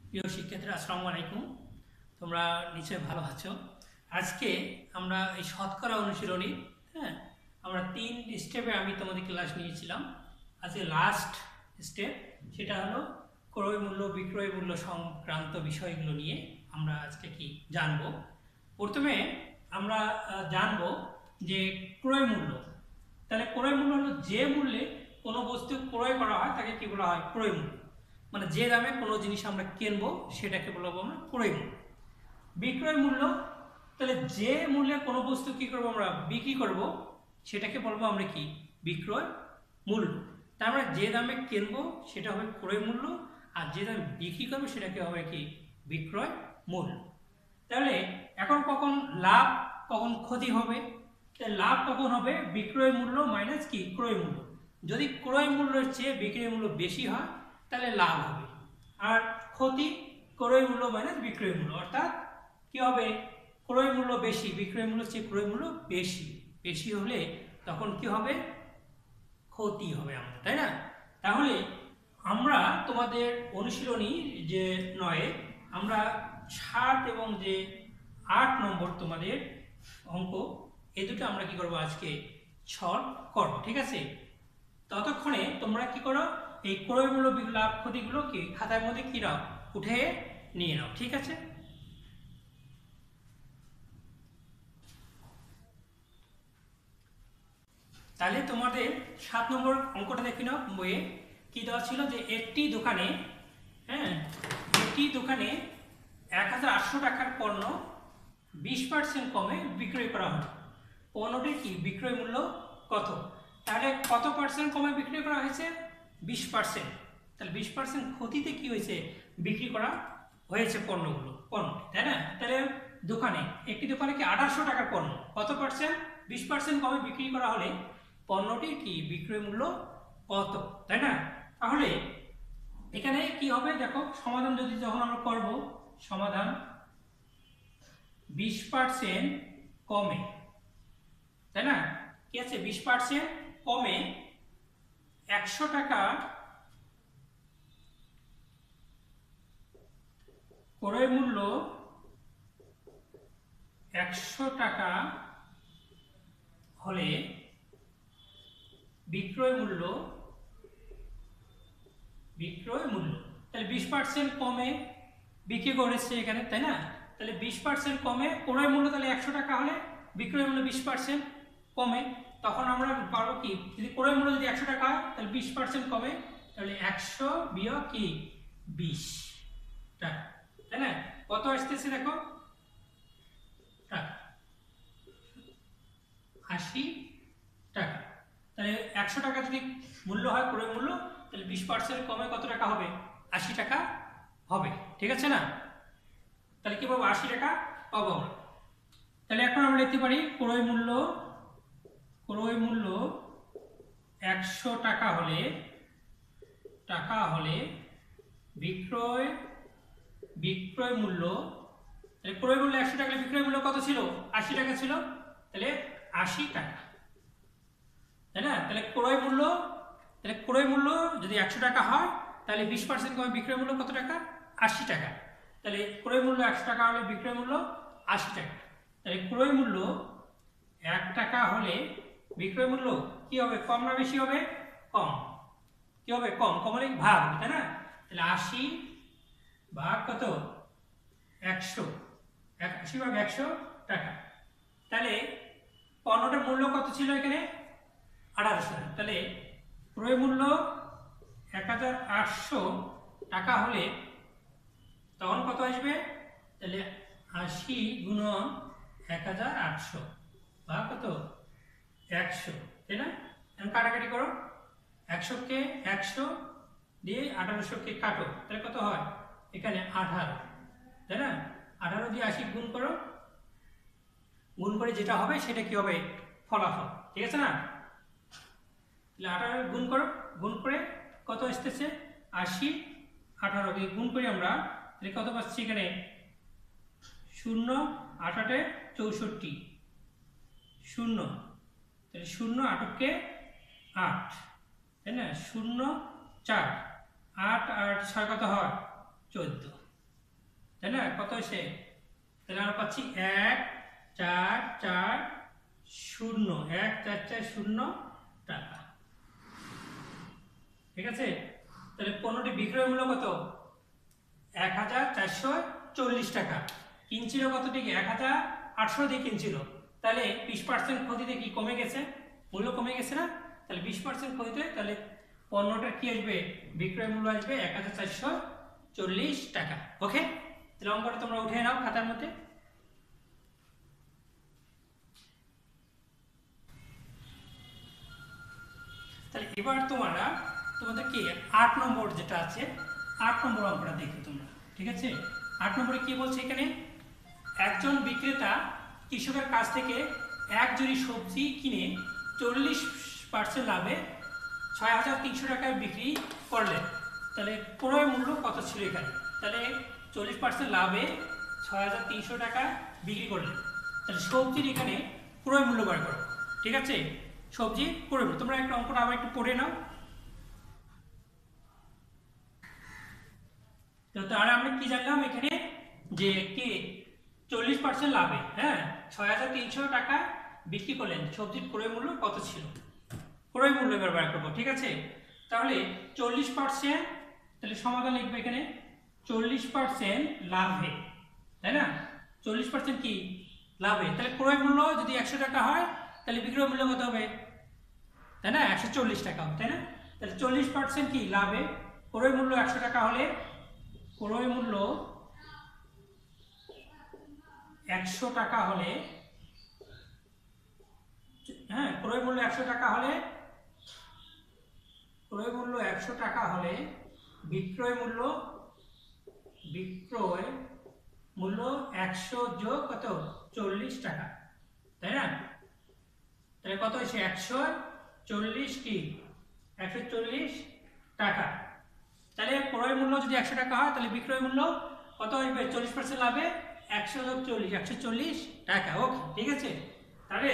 প্রিয় শিক্ষার্থীরা আসসালামু আলাইকুম। তোমরা নিশ্চয়ই ভালো আছো। আজকে আমরা এই শতকরা অনুশীলনী, হ্যাঁ, আমরা 3 স্টেপে আমি তোমাদের ক্লাস নিয়েছিলাম। আজকে লাস্ট স্টেপ, সেটা হলো ক্রয় মূল্য বিক্রয় মূল্য সংক্রান্ত বিষয়গুলো নিয়ে আমরা আজকে কি জানবো। প্রথমে আমরা জানবো যে ক্রয় মূল্য। তাহলে ক্রয় মূল্য হলো যে মূল্যে কোনো বস্তু ক্রয় করা হয় তাকে কি বলা হয়? ক্রয় মূল্য। মানে যে দামে কোনো জিনিস আমরা কিনবো সেটাকে বলবো আমরা ক্রয় মূল্য। বিক্রয় মূল্য, তাহলে যে মূল্যে কোনো বস্তু কি করবো আমরা বিক্রি করব সেটাকে বলবো আমরা কি? বিক্রয় মূল্য। তার মানে যে দামে কিনবো সেটা হবে ক্রয় মূল্য, আর যে দামে বিক্রি করবো সেটাকে হবে কি? বিক্রয় মূল্য। তাহলে এখন কখন লাভ কখন ক্ষতি হবে? লাভ কখন হবে? বিক্রয় মূল্য মাইনাস কি? ক্রয় মূল্য। যদি ক্রয় মূল্যের চেয়ে বিক্রয় মূল্য বেশি হয় তাহলে লাভ হবে, আর ক্ষতি ক্রয় মূল্য মাইনাস বিক্রয় মূল্য, অর্থাৎ কি হবে? ক্রয় মূল্য বেশি, বিক্রয় মূল্যের চেয়ে ক্রয় মূল্য বেশি। বেশি হলে তখন কি হবে? ক্ষতি হবে আমাদের, তাই না? তাহলে আমরা তোমাদের অনুশীলনী যে নয়, আমরা 7 এবং যে 8 নম্বর তোমাদের অঙ্ক, এই দুটো আমরা কি করব আজকে? ছট করব, ঠিক আছে? ততক্ষণে তোমরা কি করো? এই ক্রয় মূল্য লাভ ক্ষতিগুলো কি খাতার মধ্যে কি নাও, উঠে নিয়ে নাও, ঠিক আছে? তাহলে তোমাদের 7 নম্বর অঙ্কটা দেখে নাও বইয়ে। কি দেওয়া ছিল যে একটি দোকানে, হ্যাঁ, একটি দোকানে 1800 টাকার পণ্য 20% কমে বিক্রয় করা হলো। পণ্যটির কি বিক্রয় মূল্য কত? তাহলে কত পার্সেন্ট কমে বিক্রি করা হয়েছে? 20%। তাহলে 20% ক্ষতিতে কি হয়েছে? বিক্রি করা হয়েছে পণ্য, তাই না? তাহলে দোকানে, একটি দোকানে কি 1800 টাকার পণ্য কত পার্সেন্ট? 20% কমে বিক্রি করা হলে পণ্যটির কি বিক্রয় মূল্য কত, তাই না? তাহলে এখানে কি হবে দেখো, সমাধান যদি যখন আমরা করব, সমাধান 20% কমে, তাই না? কি আছে? 20% কমে 100 টাকা ক্রয় মূল্য, 100 টাকা হলে বিক্রয় মূল্য, তাহলে 20% কমে বিক্রি করেছে এখানে, তাই না? তাহলে 20% কমে ক্রয় মূল্য, তাহলে 100 টাকা হলে বিক্রয় মূল্য 20% কমে, তখন আমরা পারবো কি? যদি ক্রয় মূল্য যদি 100 টাকা হয় তাহলে 20% কমে, তাহলে 100 বিয়োগ কি? 20 টাকা, তাই না? কত আসতেছে দেখো, টাকা 80 টাকা। তাহলে 100 টাকা যদি মূল্য হয় ক্রয় মূল্য, তাহলে 20% কমে কত টাকা হবে? 80 টাকা হবে, ঠিক আছে না? তাহলে কি পাবো? 80 টাকা পাবো আমরা। তাহলে এখন আমরা লিখতে পারি ক্রয় মূল্য 100 টাকা হলে বিক্রয় মূল্য, তাহলে ক্রয় মূল্য 100 টাকা, বিক্রয় মূল্য কত ছিল? 80 টাকা ছিল, তাহলে 80 টাকা, তাই না? তাহলে ক্রয় মূল্য যদি 100 টাকা হয় তাহলে 20% কমে বিক্রয় মূল্য কত টাকা? 80 টাকা। তাহলে ক্রয় মূল্য 100 টাকা হলে বিক্রয় মূল্য 80 টাকা। তাহলে ক্রয় মূল্য 1 টাকা হলে বিক্রয় মূল্য কি হবে? কম না বেশি হবে? কম। কি হবে? কম। কম হলে ভাগ, তাই না? তাহলে 80 ভাগ কত? 100, 80 ভাগ 100 টাকা। তাহলে পণ্যটার মূল্য কত ছিল এখানে? 1800। তাহলে ক্রয় মূল্য 1800 টাকা হলে তখন কত আসবে? তাহলে 80 গুণন 1800 বা কত? 100, তাই না? এখন কাটাকাটি করো, 100 কে 100 দিয়ে 1800 কে কাটো, তাহলে কত হয়? এখানে 18, তাই না? 18 দিয়ে 80 গুণ করো, গুণ করে যেটা হবে সেটা কি হবে? ফলাফল, ঠিক আছে না? তাহলে 18 গুণ করো, গুণ করে কত আসতেছে? 80, 18 দিয়ে গুণ করি আমরা, তাহলে কত পাচ্ছি এখানে? 0, 8 64, 0, তাহলে 0 8 কে 8, তাই না? 0 4, 8 আর 6 কত হয়? 14। তাই না? কত হয়েছে? তাহলে আমরা পাচ্ছি 1440 টাকা। ঠিক আছে? তাহলে পণ্যটি বিক্রয় মূল্য কত? 1440 টাকা। কিনছিল কত থেকে? 1800 দিয়ে কিনছিল। তাহলে 20% ক্ষতিতে কি কমে গেছে? মূল্য কমে গেছে না? তাহলে 20% ক্ষতিতে তাহলে পণ্যটার কি আসবে? বিক্রয় মূল্য আসবে 1440 টাকা। ওকে, তাহলে অঙ্কটা তোমরা উঠে নাও খাতার মধ্যে। তাহলে এবার তোমাদেরকে 8 নম্বর যেটা আছে, 8 নম্বর অঙ্কটা দেখো তোমরা। ঠিক আছে? 8 নম্বরে কি বলছে এখানে? একজন বিক্রেতা কৃষকের কাছ থেকে এক জুড়ি সবজি কিনে 40% লাভে 6300 টাকায় বিক্রি করলেন। তাহলে ক্রয় মূল্য কত ছিল এখানে? তাহলে 40% লাভে 6300 টাকা বিক্রি করলেন। তাহলে সবজির এখানে ক্রয় মূল্য বার করো। ঠিক আছে? সবজি ক্রয় মূল্য। তোমরা একটা অঙ্কটা আবার একটু পড়ে নাও। তো তাহলে আমরা কি জানলাম এখানে? যে কি 40% লাভে, হ্যাঁ, 6300 টাকা বিক্রি করলেন। সবজির ক্রয় মূল্য কত ছিল? ক্রয় মূল্য এবার বার করবো। ঠিক আছে? তাহলে 40%, তাহলে সমাধান লিখবে এখানে 40% লাভে, তাই না? 40% কি লাভে। তাহলে ক্রয় মূল্য যদি 100 টাকা হয় তাহলে বিক্রয় মূল্য কত হবে? তাই না? 140 টাকা হবে, তাই না? তাহলে 40% কি লাভে, ক্রয় মূল্য 100 টাকা হলে ক্রয় মূল্য 100 টাকা হলে, হ্যাঁ, ক্রয় মূল্য 100 টাকা হলে, ক্রয় মূল্য 100 টাকা হলে বিক্রয় মূল্য 100 যোগ কত? 40 টাকা, তাই না? তাহলে কত হয়েছে? 140 কি 140 টাকা। তাহলে ক্রয় মূল্য যদি 100 টাকা হয় তাহলে বিক্রয় মূল্য কত আসবে? 40% লাভে 100 যোগ 40, 140 টাকা। ওকে, ঠিক আছে? তাহলে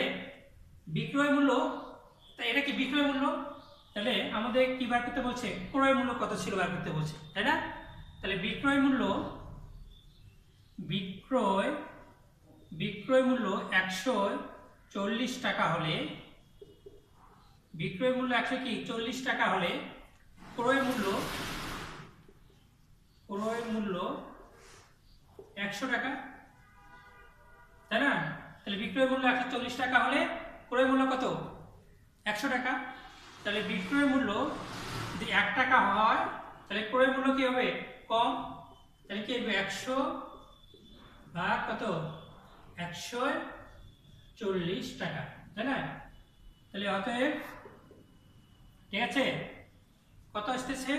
বিক্রয় মূল্য, তাই এটা কি বিক্রয় মূল্য? তাহলে আমাদের কি বার করতে বলছে? ক্রয় মূল্য কত ছিল বার করতে বলছে, তাই না? তাহলে বিক্রয় মূল্য 140 টাকা হলে, বিক্রয় মূল্য 140 টাকা হলে ক্রয় মূল্য 100 টাকা, তাই না? তাহলে বিক্রয় মূল্য 140 টাকা হলে ক্রয় মূল্য কত? 100 টাকা। তাহলে বিক্রয় মূল্য যদি 1 টাকা হয় তাহলে ক্রয় মূল্য কি হবে? কম। তাহলে কি হবে? 100 ভাগ কত? 140 টাকা, তাই না? তাহলে অতএব, ঠিক আছে, কত আসতেছে?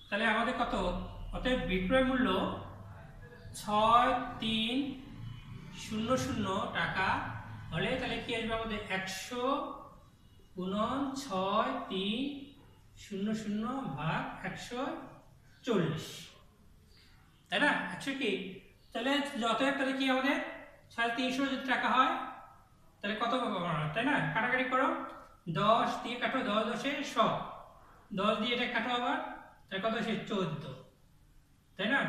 তাহলে আমাদের কত? অতএব বিক্রয় মূল্য 6300 টাকা হলে তাহলে কি আসবে আমাদের? 100 গুণন 6300 ভাগ 140, তাই না? 100 কি, তাহলে অতএব তাহলে কি আমাদের 350 যদি টাকা হয় তাহলে কত পাবো আমরা, তাই না? কাটাকাটি করো, 10 দিয়ে কাটো, 10 10 100, 10 দিয়ে এটা কাটো আবার, তাহলে কত আসে? 14, তাই না?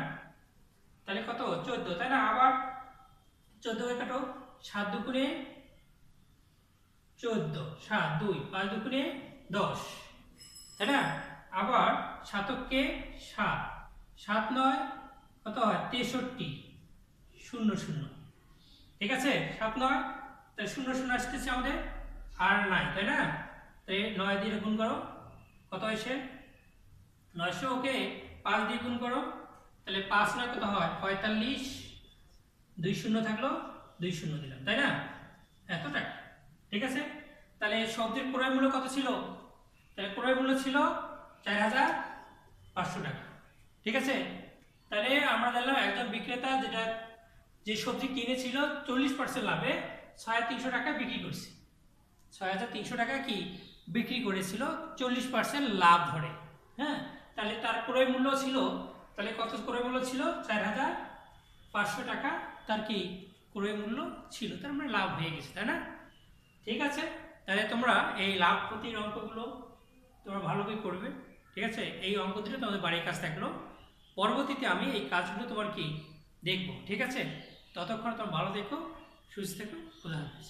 তাহলে কত? 14, তাই না? আবার 14 কে কাটো, 7 দুগুণে 14, 7 2, 5 দুগুণে 10, তাই না? আবার 7 কে 7, 7 9 কত হয়? 63 00, ঠিক আছে? 7 9, তাহলে 00 আসতেছে আমাদের আর নাই, তাই না? তাই 9 দিয়ে গুণ করো, কত হয়েছে? 900। ওকে, 5 দিয়ে গুণ করো, তাহলে 5 9 কত হয়? 45, 2 শূন্য থাকলো, 2 শূন্য দিলাম, তাই না? এত টাকা, ঠিক আছে? তাহলে সবজির ক্রয় মূল্য কত ছিল? তাহলে ক্রয় মূল্য ছিল 4500 টাকা, ঠিক আছে? তাহলে আমরা জানলাম একজন বিক্রেতা যে সবজি কিনেছিল 40% লাভে 6300 টাকা বিক্রি করছে। 6300 টাকা কি বিক্রি করেছিল 40% লাভ ধরে, হ্যাঁ? তাহলে তার ক্রয় মূল্য ছিল, তাহলে কত ক্রয় মূল্য ছিল? 4500 টাকা তার কি ক্রয় মূল্য ছিল, তার মানে লাভ হয়ে গেছে, তাই না? ঠিক আছে? তাহলে তোমরা এই লাভ ক্ষতির অঙ্কগুলো তোমরা ভালো করে করবে, ঠিক আছে? এই অঙ্ক দুটো তোমাদের বাড়ির কাজ থাকলো। পরবর্তীতে আমি এই কাজগুলো তোমার কি দেখবো, ঠিক আছে? ততক্ষণ তোমার ভালো দেখো, সুস্থ থেকো, খোদা হাফেজ।